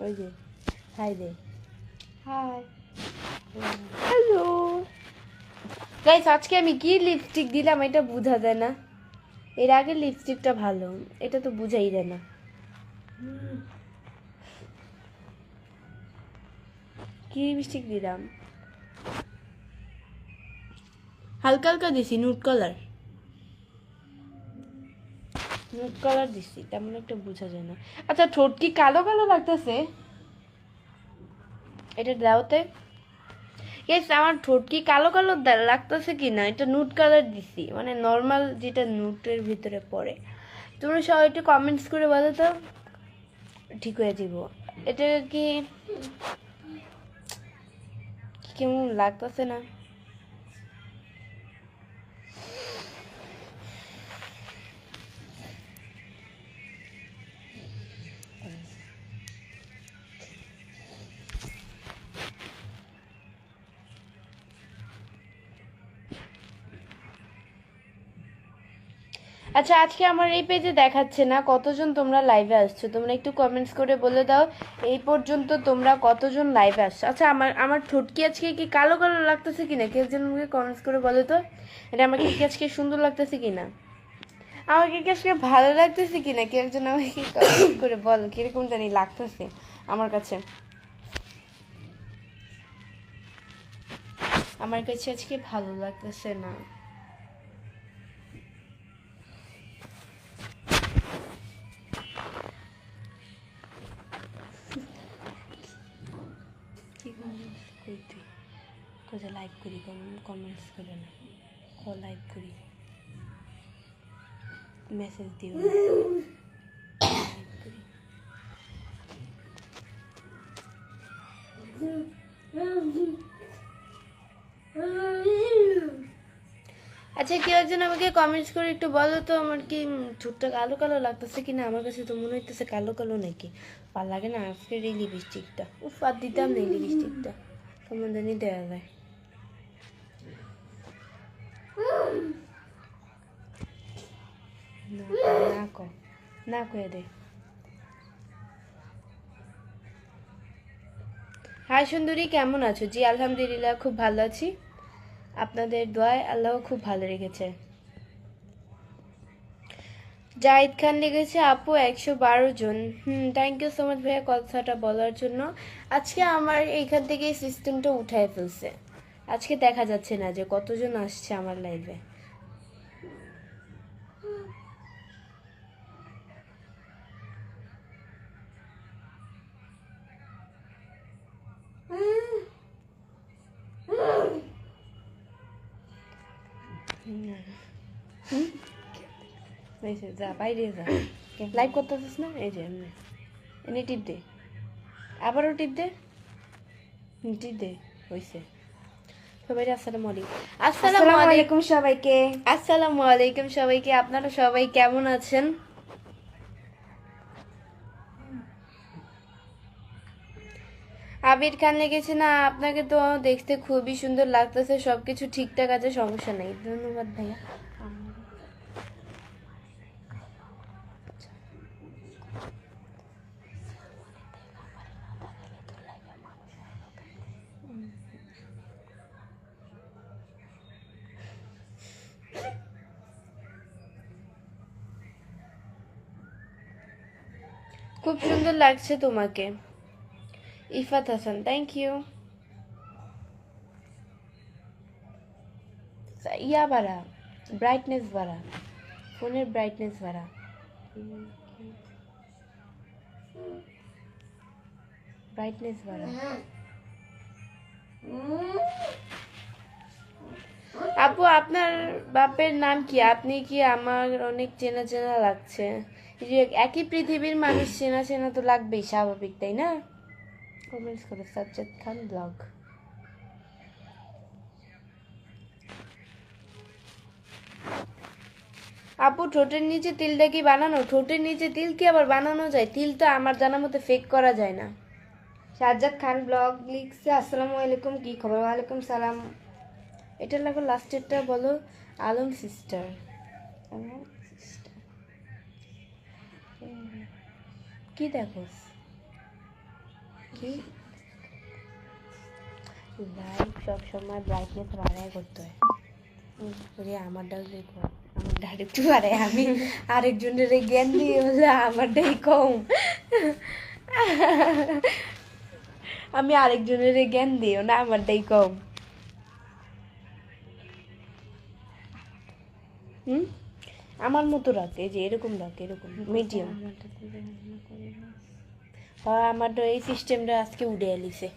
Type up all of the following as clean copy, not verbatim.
ওই যে হাই দে, high, hello guys. আজকে আমি কি লিপস্টিক দিলাম এটা বোঝা যায় না। এর আগে লিপস্টিকটা ভালো, এটা তো বুঝাই যায় না। কি লিপস্টিক দিলাম? হালকা হালকা দিছি, নুট কালার দিছি, তেমন একটা বোঝা যায় না। আচ্ছা ঠোঁট কি কালো কালো লাগতেছে? এটা দাওতে গেস আমার ঠোঁট কি কালো কালো লাগতেছে কি না? এটা নুট কালার দিছি, মানে নর্মাল যেটা নুটের ভিতরে পড়ে। তোমরা সবাই একটু কমেন্টস করে বলো তো, ঠিক হয়ে যাব। এটা কি কেমন লাগতেছে না? আচ্ছা আজকে আমার এই পেজে দেখাচ্ছে না কতজন তোমরা লাইভে আসছো। তোমরা একটু কমেন্টস করে বলে দাও এই পর্যন্ত তোমরা কতজন লাইভে আসছো। আচ্ছা আমার ঠোঁটকি আজকে কি কালো কালো লাগতেছে কিনা কেউ একজন আমাকে কমেন্টস করে বলো তো। এটা আমাকে কি আজকে সুন্দর লাগতেছে কিনা, আমাকে কি আজকে ভালো লাগতেছে কিনা কেউ একজন আমাকে কমেন্টস করে বলো কিরকম জানি লাগতেছে আমার কাছে। আমার কাছে আজকে ভালো লাগতেছে না। কোথায় লাইক করি, কমেন্টস করে না, লাইক করি, মেসেজ দিও না। আচ্ছা কেউ একজন আমাকে কমেন্টস করে একটু বলো তো আমার কি ঠোঁটটা কালো কালো লাগতেছে কিনা। আমার কাছে তো মনে হইতেছে কালো কালো নাকি, ভালো লাগে না আজকের এই লিপস্টিকটা। উফ আর দিতাম না এই লিপস্টিকটা, কেমন জানি দেওয়া যায়। না কয়ে দে। হাই সুন্দরী, কেমন আছো? জি আলহামদুলিল্লাহ খুব ভালো আছি, আপনাদের দোয়ায় আল্লাহ খুব ভালো রেখেছে। জাহিদ খান লিখেছে আপু 112 জন। থ্যাংক ইউ সো মাচ ভাইয়া কথাটা বলার জন্য। আজকে আমার এইখান থেকে সিস্টেমটা উঠায় ফেলছে, আজকে দেখা যাচ্ছে না যে কতজন আসছে আমার লাইভে। যা বাইরে যা, লাইভ করতেছিস না? এই যে এনে টিপ দে, আবারও টিপ দে, টিপ দে, হয়েছে। সবাই আসসালামু আলাইকুম। আসসালামু আলাইকুম সবাইকে। আসসালামু আলাইকুম সবাইকে। আপনারা সবাই কেমন আছেন? আবির খান লিখেছে না আপনাকে তো দেখতে খুবই সুন্দর লাগতেছে, সবকিছু ঠিকঠাক আছে, সমস্যা নেই। ধন্যবাদ ভাইয়া। খুব সুন্দর লাগছে তোমাকে। Ifat Hasan, thank you. ইয়া বাড়া, ব্রাইটনেস বাড়া, ফোনের ব্রাইটনেস বাড়া। ব্রাইটনেস বাড়া। আপু আপনার বাপের নাম কি? আপনি কি আমার অনেক চেনা চেনা লাগছে। একই পৃথিবীর মানুষ, চেনা চেনা তো লাগবেই, স্বাভাবিক তাই না? কমেন্টস করো সাজ্জাদ খান ব্লগ। আপু ঠোঁটের নিচে তিলটা কি বানানো? ঠোঁটের নিচে তিল কি আবার বানানো যায়? তিল তো আমার জানার মতো ফেক করা যায় না। সাজ্জাদ খান ব্লগ লিখছে আসসালামু আলাইকুম, কি খবর? ওয়ালাইকুম সালাম। এটা লাগো লাস্টেরটা বলো। আলম সিস্টার, কি দেখোস? কি লাইভ সবসময় ব্রাইটনেস বাড়ায় করতে হয়। আমারটাও যে কম, আমারটা একটু বাড়ায়, আমি আরেকজনের জ্ঞান দিয়ে বলে আমারটাই কম। আমি আরেকজনের জ্ঞান দিও না, আমারটাই কম। আমার মতো রাখ, এই যে এরকম রাখ, এরকম মিডিয়াম। আমারটা এই সিস্টেমটা আজকে উড়ে এলিছে।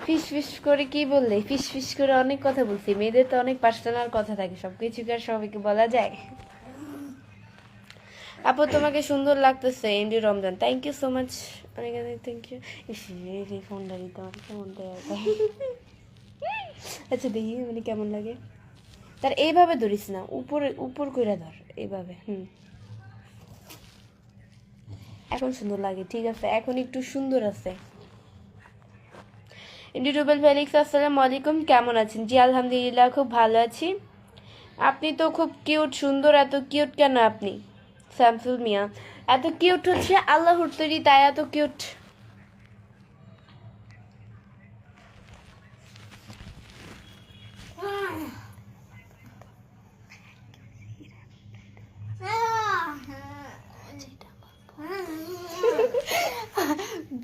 ফিস ফিস করে কি বললে? ফিস ফিস করে অনেক কথা বলছি। মেয়েদের তো অনেক পার্সোনাল কথা থাকে, সবকিছু কি আর সবাইকে বলা যায়? আপু তোমাকে সুন্দর লাগতেছে MD Ramzan, thank you so much, অনেক অনেক থ্যাংক ইউ। এই ফোনটা দিতে আমার কেমন দেয়। আচ্ছা দেখি মানে কেমন লাগে। তার এইভাবে ধরিস না, উপরে উপর করে ধর, এইভাবে। এখন সুন্দর লাগে, ঠিক আছে, এখন একটু সুন্দর আছে। ইন্ডিটুবেল ফেলিক্স, আসসালামু আলাইকুম, কেমন আছেন? জি আলহামদুলিল্লাহ, খুব ভালো আছি। আপনি তো খুব কিউট, সুন্দর, এত কিউট কেন আপনি? শামসুল মিয়া, এত কিউট হচ্ছে আল্লাহর তৈরি, তাই এত কিউট।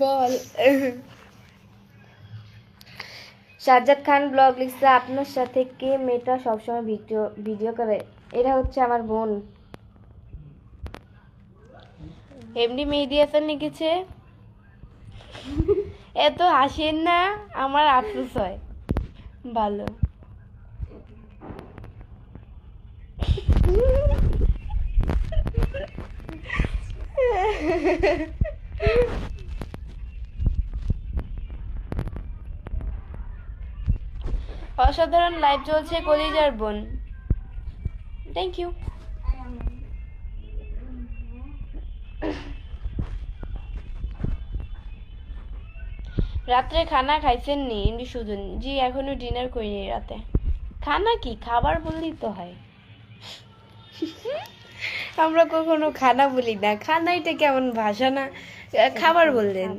বল। সাজ্জাদ খান ব্লগ লিখছে, আপনার সাথে কে মেয়েটা সবসময় ভিডিও ভিডিও করে? এরা হচ্ছে আমার বোন। এমনি মেহেদি হাসান লিখেছে, এত হাসেন না, আমার আফসোস হয়। ভালো। অসাধারণ লাইভ চলছে কলিজার বোন, থ্যাংক ইউ। রাত্রে খানা খাইছেন নি ইন্দি সুজন? জি এখনো ডিনার করিনি রাতে। খানা কি, খাবার বললেই তো হয়। আমরা কখনো খানা বলি না, খানা এটা কেমন ভাষা না, খাবার বললেন।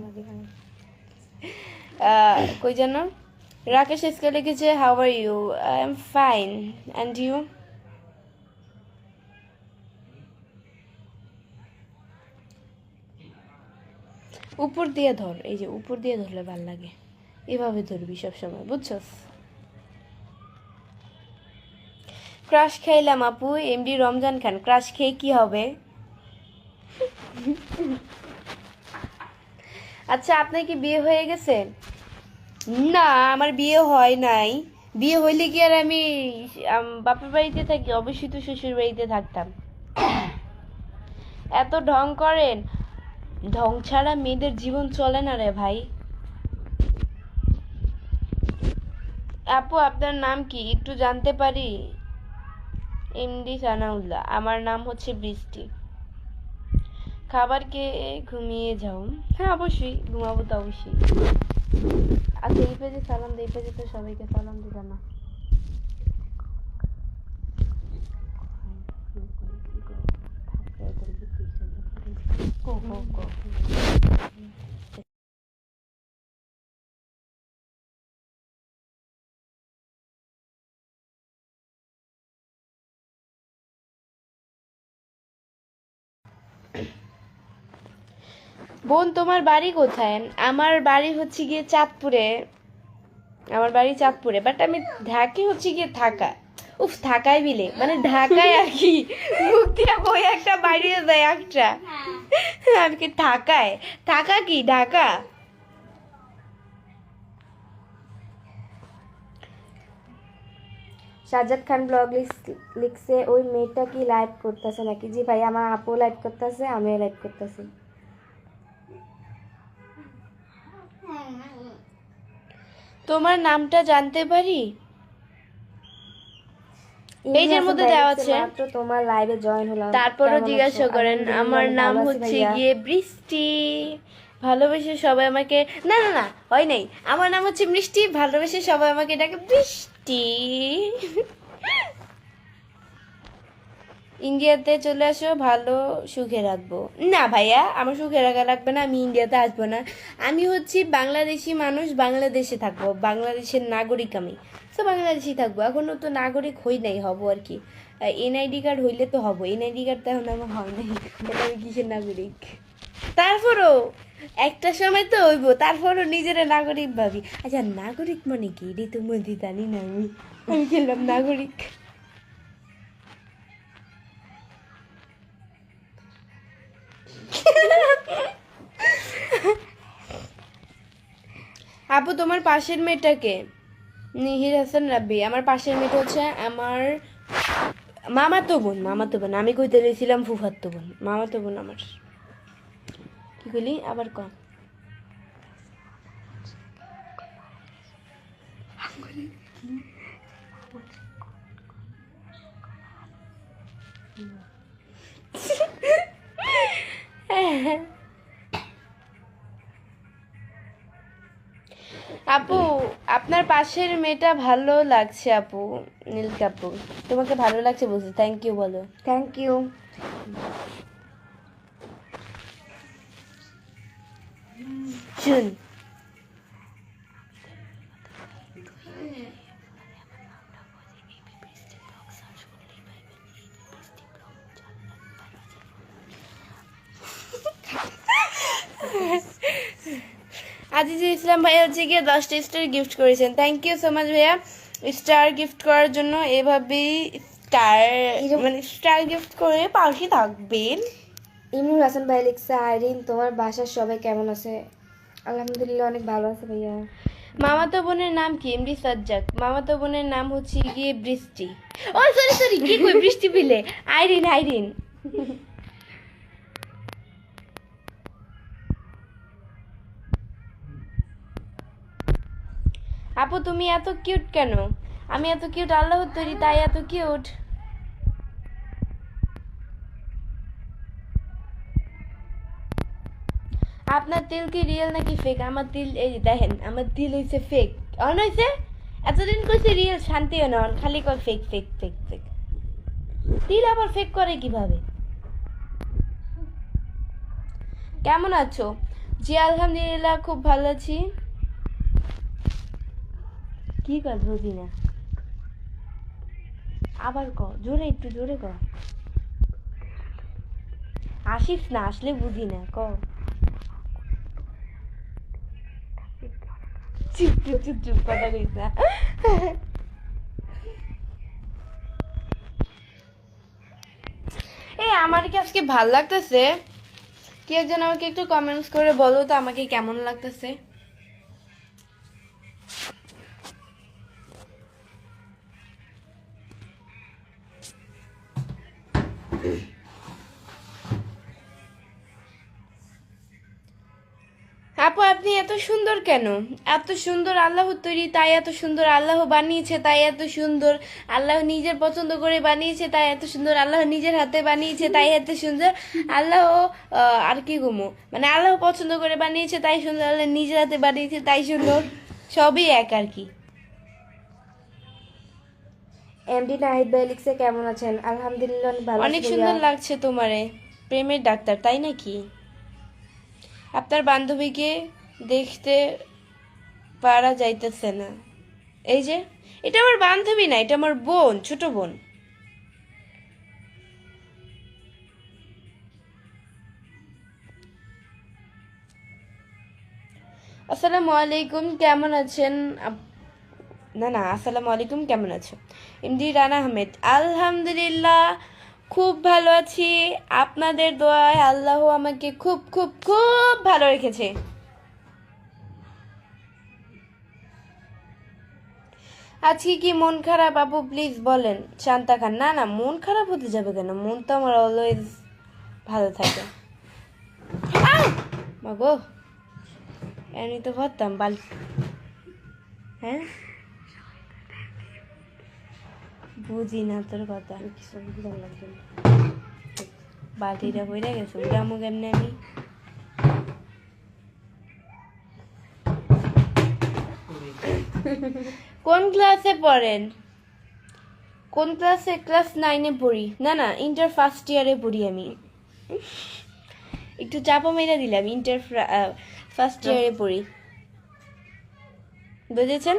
কই যেন রাকেশ এসকে লিখেছে, how are you? I am fine, and you? উপর দিয়ে ধর, এই যে উপর দিয়ে ধরলে ভাল লাগে, এভাবে ধরবি সবসময়, বুঝছস? ক্রাশ খাইলাম আপু, এমডি রমজান খান। ক্রাশ খেয়ে কি হবে? আচ্ছা আপনার কি বিয়ে হয়ে গেছে? না, আমার বিয়ে হয় নাই। বিয়ে হইলে কি আর আমি বাপের বাড়িতে থাকি? অবশ্যই তো শ্বশুর বাড়িতে থাকতাম। এত ঢং করেন, ঢং ছাড়া মেয়েদের জীবন চলে না রে ভাই। আপু আপনার নাম কি একটু জানতে পারি? এমডি সানাউল্লাহ, আমার নাম হচ্ছে বৃষ্টি। খাবার খেয়ে ঘুমিয়ে যাও? হ্যাঁ অবশ্যই ঘুমাবো তো, অবশ্যই। আচ্ছা এই পেজে সালাম দে, এই পেজে তো সবাইকে সালাম দিবে না। বোন তোমার বাড়ি কোথায়? আমার বাড়ি হচ্ছে গিয়ে চাঁদপুরে। আমার বাড়ি চাঁদপুরে, বাট আমি ঢাকে হচ্ছে গিয়ে থাকা। উফ, ঢাকায় বিলে মানে ঢাকায় আর কি, মুখ দিয়ে বই একটা বাইরে যায় একটা। আর কি ঢাকায় থাকা, কি ঢাকা? সাজ্জাদ খান ব্লগ লিখছে, ওই মেয়েটা কি লাইভ করতেছে নাকি? জি ভাই, আমার আপু লাইভ করতেছে, আমিও লাইভ করতেছি। তোমার নামটা জানতে পারি? পেজের মধ্যে দেওয়া আছে, তোমার লাইভে জয়েন হলাম, তারপরও জিজ্ঞাসা করেন। আমার নাম হচ্ছে গিয়ে বৃষ্টি, ভালোবেসে সবাই আমাকে, না না না হয় নাই, আমার নাম হচ্ছে মিষ্টি, ভালোবেসে সবাই আমাকে ডাকে বৃষ্টি। ইন্ডিয়াতে চলে আসো, ভালো সুখে রাখবো। না ভাইয়া, আমার সুখে রাখা লাগবে না, আমি ইন্ডিয়াতে আসবো না। আমি হচ্ছি বাংলাদেশি মানুষ, বাংলাদেশে থাকবো, বাংলাদেশের নাগরিক আমি। তো বাংলাদেশেই থাকবো, এখনও তো নাগরিক হই নাই, হবো আর কি। এনআইডি কার্ড হইলে তো হবো, এনআইডি কার্ড তো এখন আমার হয় নাই, এটা আমি কিসের নাগরিক। তারপরও একটা সময় তো হইব, তারপরও নিজেরা নাগরিক ভাবি। আচ্ছা নাগরিক মানে কি রে, তো মধ্যে জানি না আমি, আমি খেললাম নাগরিক। আপু তোমার পাশের মেয়েটাকে? নিহির হাসান রাব্বি। আমার পাশের মেয়েটা হচ্ছে আমার মামাতো বোন, মামাতো বোন। আমি কইতে রয়েছিলাম ফুফাতো বোন, মামাতো বোন আমার। কি কইলি আবার ক? আপু আপনার পাশের মেয়েটা ভালো লাগছে আপু, নীলকা আপু। তোমাকে ভালো লাগছে বলছি, থ্যাংক ইউ বলো। Thank you. শুন, আজিজুল ইসলাম ভাইয়া হচ্ছে গিয়ে 10টা স্টার গিফট করেছেন, থ্যাংক ইউ সো মাচ ভাইয়া। স্টার গিফট করার জন্য এভাবেই স্টার, মানে স্টার গিফট করে পাশে থাকবেন। ইমরুল হাসান ভাই লিখছে, আইরিন তোমার বাসার সবাই কেমন আছে? আলহামদুলিল্লাহ অনেক ভালো আছে ভাইয়া। মামাতো বোনের নাম কি? এমডি সাজ্জাক। মামাতো বোনের নাম হচ্ছে গিয়ে বৃষ্টি। ও সরি সরি, কি কই বৃষ্টি বিলে, আইরিন আইরিন। আপু তুমি এত কিউট কেন? আমি এত কিউট, আল্লাহর তৈরি তাই এত কিউট। আপনার তিল কি রিয়েল নাকি ফেক? আমার তিল এই যে দেখেন, আমার তিল হইছে ফেক। অন হইছে এতদিন কইছে রিয়েল, শান্তি হয় না, খালি কর ফেক ফেক ফেক ফেক। তিল আবার ফেক করে কিভাবে? কেমন আছো? জি আলহামদুলিল্লাহ খুব ভালো আছি। কি কাজ বুঝি না, আবার ক, জোরে একটু জোরে ক। আসিস না, আসলে বুঝি না, ক। চুপ চুপ চুপ চুপ, কথা কইস না। এই আমার কি আজকে ভাল লাগতেছে? কি একজন আমাকে একটু কমেন্টস করে বলো তো আমাকে কেমন লাগতেছে। আপু আপনি এত সুন্দর কেন? এত সুন্দর আল্লাহর তৈরি তাই এত সুন্দর, আল্লাহ বানিয়েছে তাই এত সুন্দর, আল্লাহ নিজের পছন্দ করে বানিয়েছে তাই এত সুন্দর, আল্লাহ নিজের হাতে বানিয়েছে তাই এত সুন্দর, আল্লাহ আর কি ঘুমো, মানে আল্লাহ পছন্দ করে বানিয়েছে তাই সুন্দর, আল্লাহ নিজের হাতে বানিয়েছে তাই সুন্দর, সবই এক আর কি। এমডি নাহিদ ভাই লিখছে, কেমন আছেন? আলহামদুলিল্লাহ অনেক ভালো আছি অনেক ভাইয়া। সুন্দর লাগছে তোমারে, প্রেমের ডাক্তার তাই নাকি? আপনার বান্ধবীকে দেখতে পারা যাইতেছে না। এই যে, এটা আমার বান্ধবী না, এটা আমার বোন, ছোট বোন। আসসালামু আলাইকুম, কেমন আছেন? না না, আসসালামু আলাইকুম, কেমন আছো? এমডি রানা আহমেদ, আলহামদুলিল্লাহ খুব ভালো আছি, আপনাদের দোয়ায় আল্লাহ আমাকে খুব খুব খুব ভালো রেখেছে। আজকে কি মন খারাপ আপু, প্লিজ বলেন। শান্তা খান, না না মন খারাপ হতে যাবে কেন, মন তো আমার অলওয়েজ ভালো থাকে। মাগো, এমনি তো ভাবতাম বাল, হ্যাঁ বুঝি না তোর কথা, কিছু বুঝতে লাগবে না। বালতিটা হয়ে গেছে, উড়ামো কেমনে আমি? কোন ক্লাসে পড়েন? কোন ক্লাসে? ক্লাস 9-এ পড়ি। না না, ইন্টার ফার্স্ট ইয়ারে পড়ি আমি। একটু চাপা মেরে দিলাম, ইন্টার ফার্স্ট ইয়ারে পড়ি। বুঝেছেন?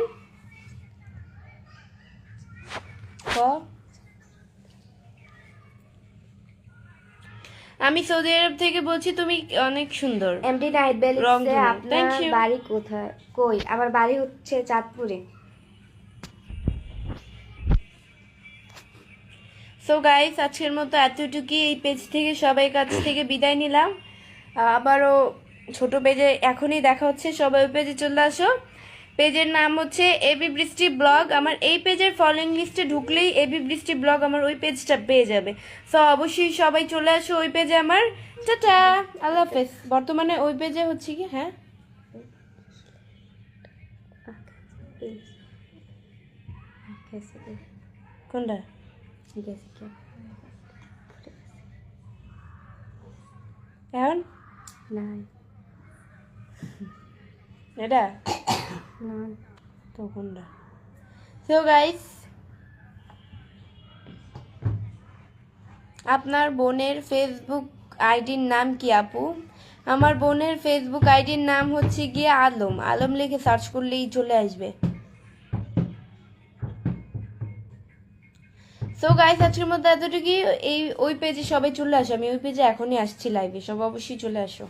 আমি সৌদি আরব থেকে বলছি, তুমি অনেক সুন্দর। এমডি নাইট বেল লিখছে রংধনু, আপনার thank you. বাড়ি কোথায়? কই, আমার বাড়ি হচ্ছে চাঁদপুরে। সো গাইস, আজকের মতো এতটুকুই। এই পেজ থেকে সবাই কাছ থেকে বিদায় নিলাম। আবারও ছোট পেজে এখনই দেখা হচ্ছে, সবাই ওই পেজে চলে আসো। পেজের নাম হচ্ছে এবি বৃষ্টি ব্লগ। আমার এই পেজের ফলোইং লিস্টে ঢুকলেই এবি বৃষ্টি ব্লগ আমার ওই পেজটা পেয়ে যাবে। সো অবশ্যই সবাই চলে আসো ওই পেজে আমার। টাটা, আল্লাহ হাফেজ। বর্তমানে ওই পেজে হচ্ছে কি, হ্যাঁ কোনটা? ঠিক আছে কি? এখন না এটা না, তো কোনটা? সো গাইস, আপনার বোনের ফেসবুক আইডির নাম কি আপু? আমার বোনের ফেসবুক আইডির নাম হচ্ছে গিয়ে আলম। আলম লিখে সার্চ করলেই চলে আসবে। সো গাইস, আজকের মতো এতটুকুই। ওই পেজে সবাই চলে আসো। আমি ওই পেজে এখনই আসছি লাইভে, সব অবশ্যই চলে আসো।